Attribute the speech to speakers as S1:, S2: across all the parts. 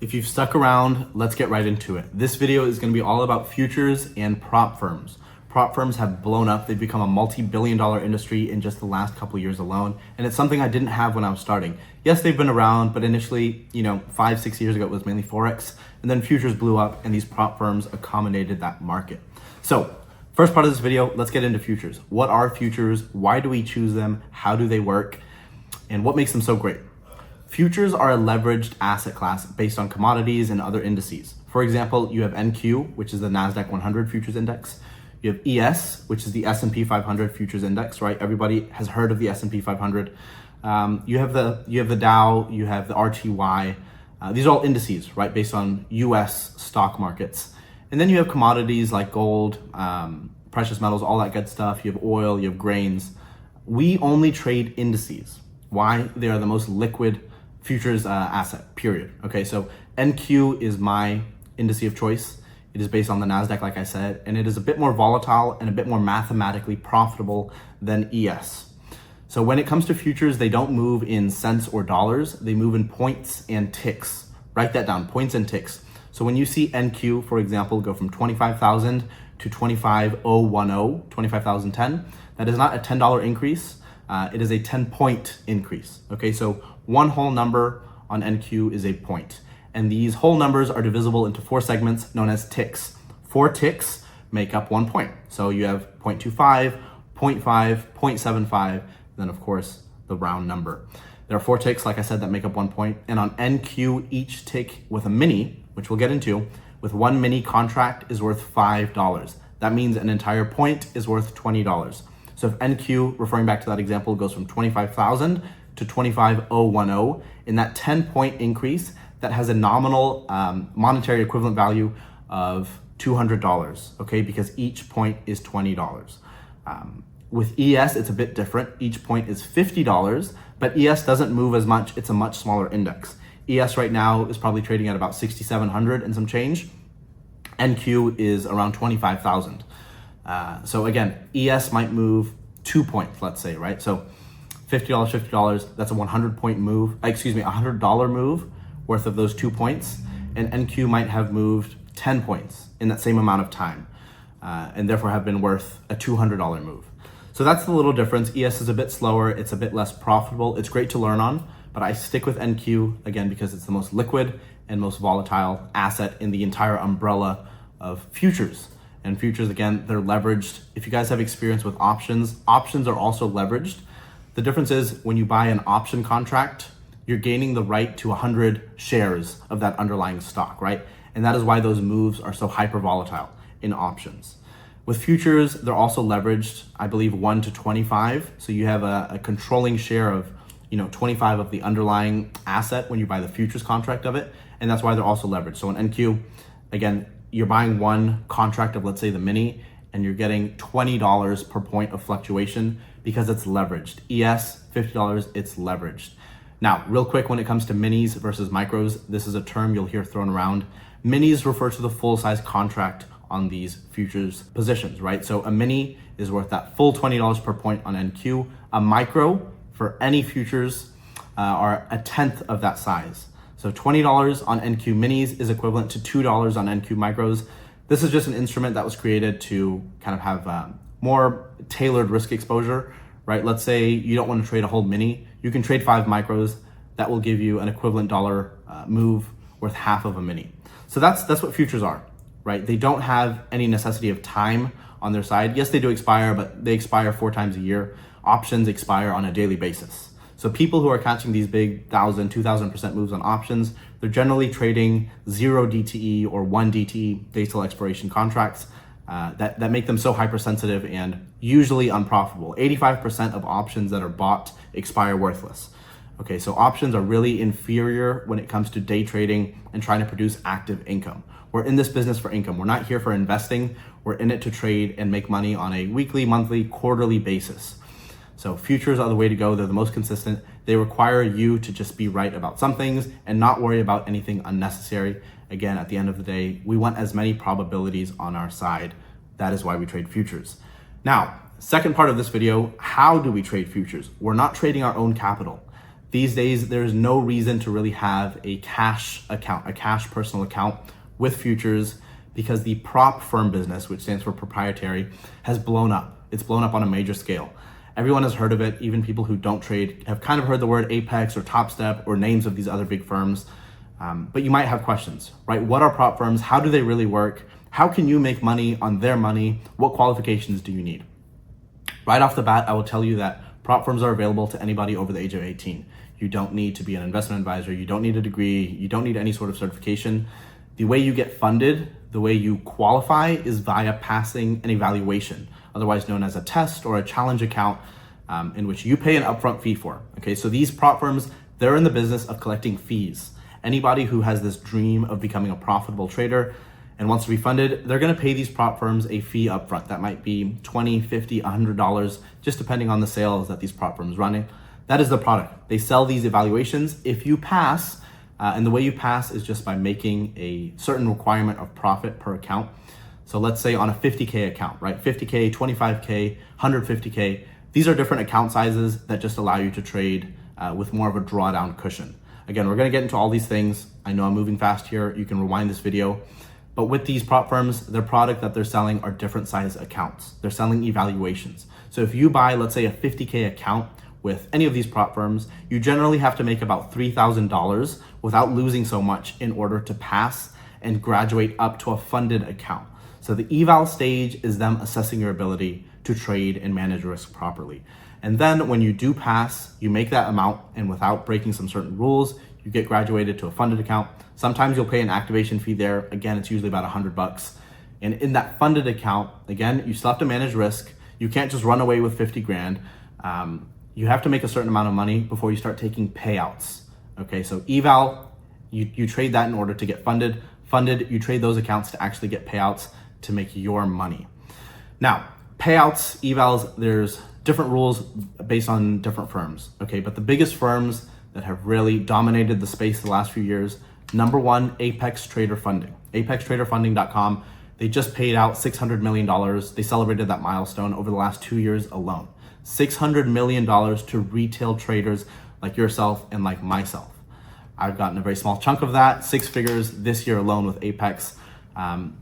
S1: If you've stuck around, let's get right into it. This video is going to be all about futures and prop firms. Prop firms have blown up. They've become a multi-billion-dollar industry in just the last couple years alone. And it's something I didn't have when I was starting. Yes, they've been around, but initially, 5-6 years ago, it was mainly Forex. And then futures blew up and these prop firms accommodated that market. So first part of this video, let's get into futures. What are futures? Why do we choose them? How do they work? And what makes them so great? Futures are a leveraged asset class based on commodities and other indices. For example, you have NQ, which is the NASDAQ 100 futures index. You have ES, which is the S&P 500 futures index, right? Everybody has heard of the S&P 500. You have the Dow, you have the RTY. These are all indices, right? Based on US stock markets. And then you have commodities like gold, precious metals, all that good stuff. You have oil, you have grains. We only trade indices. Why? They are the most liquid futures asset, period. Okay, so NQ is my indice of choice. It is based on the NASDAQ, like I said, and it is a bit more volatile and a bit more mathematically profitable than ES. So when it comes to futures, they don't move in cents or dollars. They move in points and ticks. Write that down, points and ticks. So when you see NQ, for example, go from 25,000 to 25,010, 25,010, that is not a $10 increase. It is a 10-point increase. Okay, so one whole number on NQ is a point. And these whole numbers are divisible into 4 segments known as ticks. 4 ticks make up 1 point. So you have 0.25, 0.5, 0.75, then of course the round number. There are 4 ticks, like I said, that make up 1 point. And on NQ, each tick with a mini, which we'll get into, with one mini contract is worth $5. That means an entire point is worth $20. So if NQ, referring back to that example, goes from 25,000 to 25,010, in that 10-point increase, that has a nominal monetary equivalent value of $200, okay? Because each point is $20. With ES, it's a bit different. Each point is $50, but ES doesn't move as much. It's a much smaller index. ES right now is probably trading at about 6,700 and some change. NQ is around 25,000. So again, ES might move 2 points, let's say, right? So $50, $50, that's a 100-point move, $100 move worth of those 2 points. And NQ might have moved 10 points in that same amount of time, and therefore have been worth a $200 move. So that's the little difference. ES is a bit slower, it's a bit less profitable. It's great to learn on, but I stick with NQ, again, because it's the most liquid and most volatile asset in the entire umbrella of futures. And futures, again, they're leveraged. If you guys have experience with options, options are also leveraged. The difference is when you buy an option contract, you're gaining the right to 100 shares of that underlying stock, right? And that is why those moves are so hyper volatile in options. With futures, they're also leveraged, I believe 1 to 25. So you have a controlling share of 25 of the underlying asset when you buy the futures contract of it. And that's why they're also leveraged. So in NQ, again, you're buying one contract of, let's say, the mini, and you're getting $20 per point of fluctuation because it's leveraged. ES, $50, it's leveraged. Now, real quick, when it comes to minis versus micros, this is a term you'll hear thrown around. Minis refer to the full size contract on these futures positions, right? So a mini is worth that full $20 per point on NQ. A micro for any futures are a tenth of that size. So $20 on NQ minis is equivalent to $2 on NQ micros. This is just an instrument that was created to kind of have more tailored risk exposure, right? Let's say you don't want to trade a whole mini. You can trade 5 micros. That will give you an equivalent dollar move worth half of a mini. So that's what futures are, right? They don't have any necessity of time on their side. Yes, they do expire, but they expire 4 times a year. Options expire on a daily basis. So people who are catching these big 1,000, 2,000% moves on options, they're generally trading 0 DTE or 1 DTE, days till expiration contracts that make them so hypersensitive and usually unprofitable. 85% of options that are bought expire worthless. Okay, so options are really inferior when it comes to day trading and trying to produce active income. We're in this business for income. We're not here for investing. We're in it to trade and make money on a weekly, monthly, quarterly basis. So futures are the way to go. They're the most consistent. They require you to just be right about some things and not worry about anything unnecessary. Again, at the end of the day, we want as many probabilities on our side. That is why we trade futures. Now, second part of this video, how do we trade futures? We're not trading our own capital. These days, there's no reason to really have a cash account, a cash personal account with futures, because the prop firm business, which stands for proprietary, has blown up. It's blown up on a major scale. Everyone has heard of it. Even people who don't trade have kind of heard the word Apex or Top Step or names of these other big firms. But you might have questions, right? What are prop firms? How do they really work? How can you make money on their money? What qualifications do you need? Right off the bat, I will tell you that prop firms are available to anybody over the age of 18. You don't need to be an investment advisor. You don't need a degree. You don't need any sort of certification. The way you get funded, the way you qualify, is via passing an evaluation, otherwise known as a test or a challenge account, in which you pay an upfront fee for. Okay, so these prop firms, they're in the business of collecting fees. Anybody who has this dream of becoming a profitable trader and wants to be funded, they're gonna pay these prop firms a fee upfront. That might be $20, $50, $100, just depending on the sales that these prop firms running. That is the product. They sell these evaluations. If you pass, and the way you pass is just by making a certain requirement of profit per account. So let's say on a 50K account, right? 50K, 25K, 150K. These are different account sizes that just allow you to trade with more of a drawdown cushion. Again, we're gonna get into all these things. I know I'm moving fast here. You can rewind this video. But with these prop firms, their product that they're selling are different size accounts. They're selling evaluations. So if you buy, let's say, a 50K account with any of these prop firms, you generally have to make about $3,000 without losing so much in order to pass and graduate up to a funded account. So the eval stage is them assessing your ability to trade and manage risk properly. And then when you do pass, you make that amount, and without breaking some certain rules, you get graduated to a funded account. Sometimes you'll pay an activation fee there. Again, it's usually about $100. And in that funded account, again, you still have to manage risk. You can't just run away with 50 grand. You have to make a certain amount of money before you start taking payouts. Okay, so eval, you trade that in order to get funded. Funded, you trade those accounts to actually get payouts to make your money. Now, payouts, evals, there's different rules based on different firms, okay? But the biggest firms that have really dominated the space the last few years, number one, Apex Trader Funding. ApexTraderFunding.com, they just paid out $600 million. They celebrated that milestone over the last 2 years alone. $600 million to retail traders like yourself and like myself. I've gotten a very small chunk of that, 6 figures this year alone with Apex.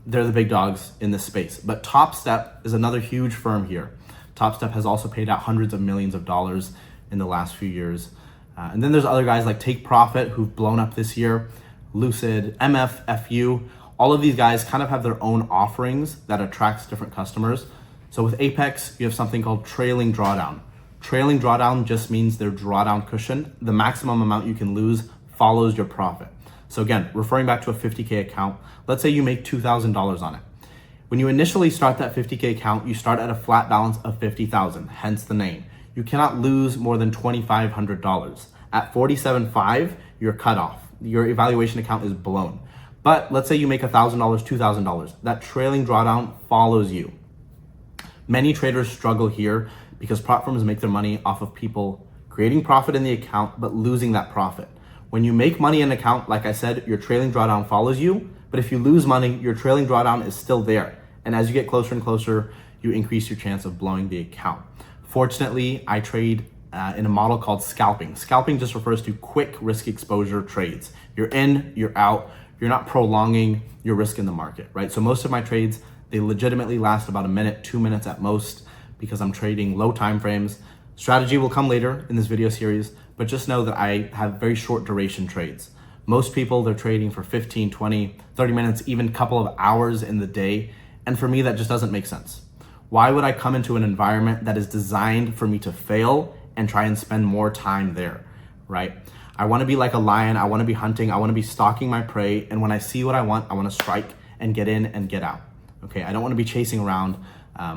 S1: They're the big dogs in this space. But Top Step is another huge firm here. Top Step has also paid out hundreds of millions of dollars in the last few years. And then there's other guys like Take Profit who've blown up this year, Lucid, MFFU. All of these guys kind of have their own offerings that attracts different customers. So with Apex, you have something called trailing drawdown. Trailing drawdown just means their drawdown cushion. The maximum amount you can lose follows your profit. So again, referring back to a 50K account, let's say you make $2,000 on it. When you initially start that 50K account, you start at a flat balance of $50,000, hence the name. You cannot lose more than $2,500. At $47,500, you're cut off. Your evaluation account is blown. But let's say you make $1,000, $2,000. That trailing drawdown follows you. Many traders struggle here because prop firms make their money off of people creating profit in the account, but losing that profit. When you make money in an account, like I said, your trailing drawdown follows you. But if you lose money, your trailing drawdown is still there. And as you get closer and closer, you increase your chance of blowing the account. Fortunately, I trade in a model called scalping. Scalping just refers to quick risk exposure trades. You're in, you're out, you're not prolonging your risk in the market, right? So most of my trades, they legitimately last about a minute, 2 minutes at most, because I'm trading low time frames. Strategy will come later in this video series, but just know that I have very short duration trades. Most people, they're trading for 15, 20, 30 minutes, even a couple of hours in the day. And for me, that just doesn't make sense. Why would I come into an environment that is designed for me to fail and try and spend more time there, right? I wanna be like a lion, I wanna be hunting, I wanna be stalking my prey, and when I see what I wanna strike and get in and get out, okay? I don't wanna be chasing around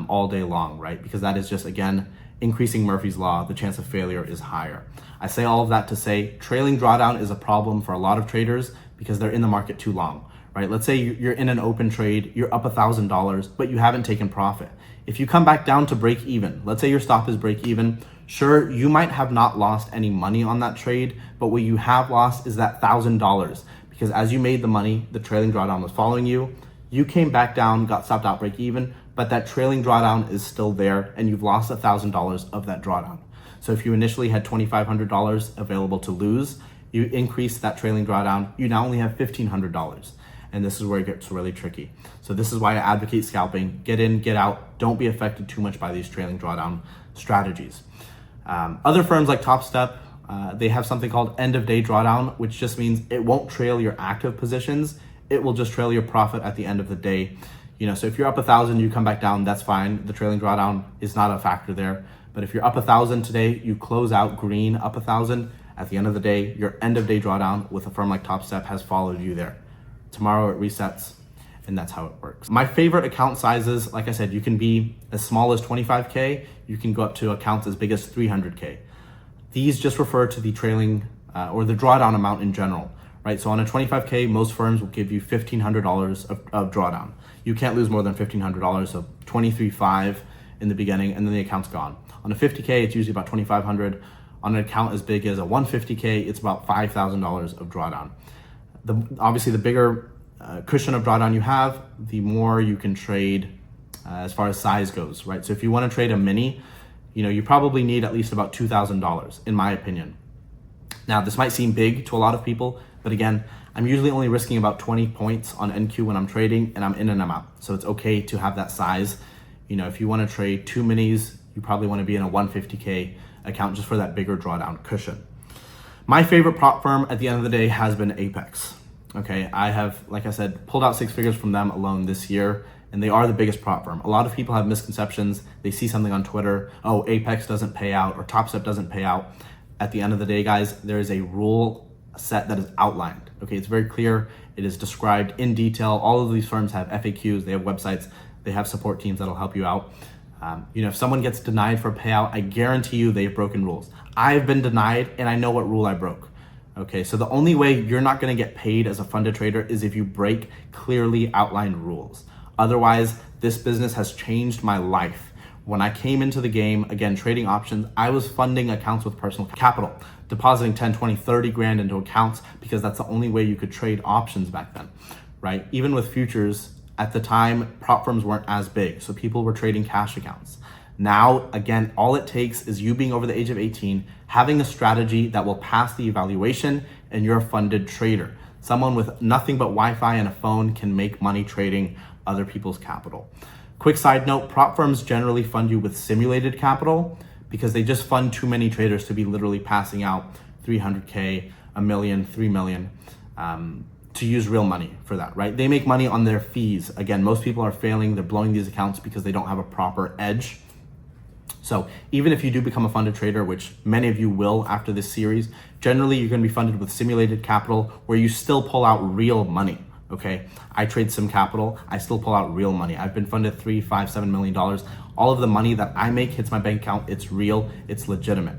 S1: all day long, right? Because that is just, again, increasing Murphy's Law, the chance of failure is higher. I say all of that to say trailing drawdown is a problem for a lot of traders because they're in the market too long, right? Let's say you're in an open trade, you're up $1,000, but you haven't taken profit. If you come back down to break even, let's say your stop is break even, sure, you might have not lost any money on that trade, but what you have lost is that $1,000 because as you made the money, the trailing drawdown was following you. You came back down, got stopped out break even, but that trailing drawdown is still there and you've lost $1,000 of that drawdown. So if you initially had $2,500 available to lose, you increase that trailing drawdown, you now only have $1,500. And this is where it gets really tricky. So this is why I advocate scalping. Get in, get out. Don't be affected too much by these trailing drawdown strategies. Other firms like TopStep, they have something called end of day drawdown, which just means it won't trail your active positions. It will just trail your profit at the end of the day. So if you're up 1,000, you come back down, that's fine. The trailing drawdown is not a factor there. But if you're up 1,000 today, you close out green up 1,000. At the end of the day, your end of day drawdown with a firm like TopStep has followed you there. Tomorrow it resets, and that's how it works. My favorite account sizes, like I said, you can be as small as 25K, you can go up to accounts as big as 300K. These just refer to the trailing or the drawdown amount in general, right? So on a 25K, most firms will give you $1,500 of drawdown. You can't lose more than $1,500, so 23.5 in the beginning, and then the account's gone. On a 50K, it's usually about 2,500. On an account as big as a 150K, it's about $5,000 of drawdown. Obviously, the bigger cushion of drawdown you have, the more you can trade as far as size goes, right? So if you want to trade a mini, you probably need at least about $2,000, in my opinion. Now, this might seem big to a lot of people, but again, I'm usually only risking about 20 points on NQ when I'm trading, and I'm in and I'm out. So it's okay to have that size. If you want to trade 2 minis, you probably want to be in a 150K account just for that bigger drawdown cushion. My favorite prop firm at the end of the day has been Apex. Okay, I have, like I said, pulled out 6 figures from them alone this year, and they are the biggest prop firm. A lot of people have misconceptions. They see something on Twitter, oh, Apex doesn't pay out or TopStep doesn't pay out. At the end of the day, guys, there is a rule set that is outlined. Okay, it's very clear. It is described in detail. All of these firms have FAQs, they have websites, they have support teams that'll help you out. If someone gets denied for a payout, I guarantee you they've broken rules. I've been denied and I know what rule I broke. Okay, so the only way you're not gonna get paid as a funded trader is if you break clearly outlined rules. Otherwise, this business has changed my life. When I came into the game, again, trading options, I was funding accounts with personal capital, depositing 10, 20, 30 grand into accounts because that's the only way you could trade options back then, right? Even with futures, at the time, prop firms weren't as big, so people were trading cash accounts. Now, again, all it takes is you being over the age of 18, having a strategy that will pass the evaluation, and you're a funded trader. Someone with nothing but Wi-Fi and a phone can make money trading other people's capital. Quick side note, prop firms generally fund you with simulated capital because they just fund too many traders to be literally passing out 300K, a million, 3 million, to use real money for that, right? They make money on their fees. Again, most people are failing, they're blowing these accounts because they don't have a proper edge. So even if you do become a funded trader, which many of you will after this series, generally you're gonna be funded with simulated capital where you still pull out real money, okay? I trade sim capital, I still pull out real money. I've been funded $3, $5, $7 million. All of the money that I make hits my bank account, it's real, it's legitimate.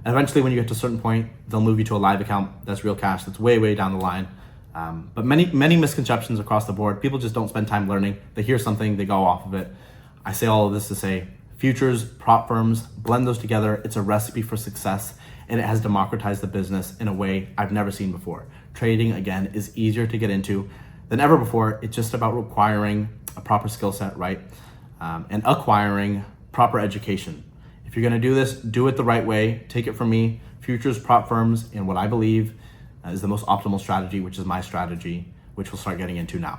S1: And eventually when you get to a certain point, they'll move you to a live account, that's real cash, that's way, way down the line. But many misconceptions across the board. People just don't spend time learning. They hear something, they go off of it. I say all of this to say, futures, prop firms, blend those together. It's a recipe for success, and it has democratized the business in a way I've never seen before. Trading, again, is easier to get into than ever before. It's just about requiring a proper skill set, right? And acquiring proper education. If you're gonna do this, do it the right way. Take it from me. Futures, prop firms, and what I believe is the most optimal strategy, which is my strategy, which we'll start getting into now.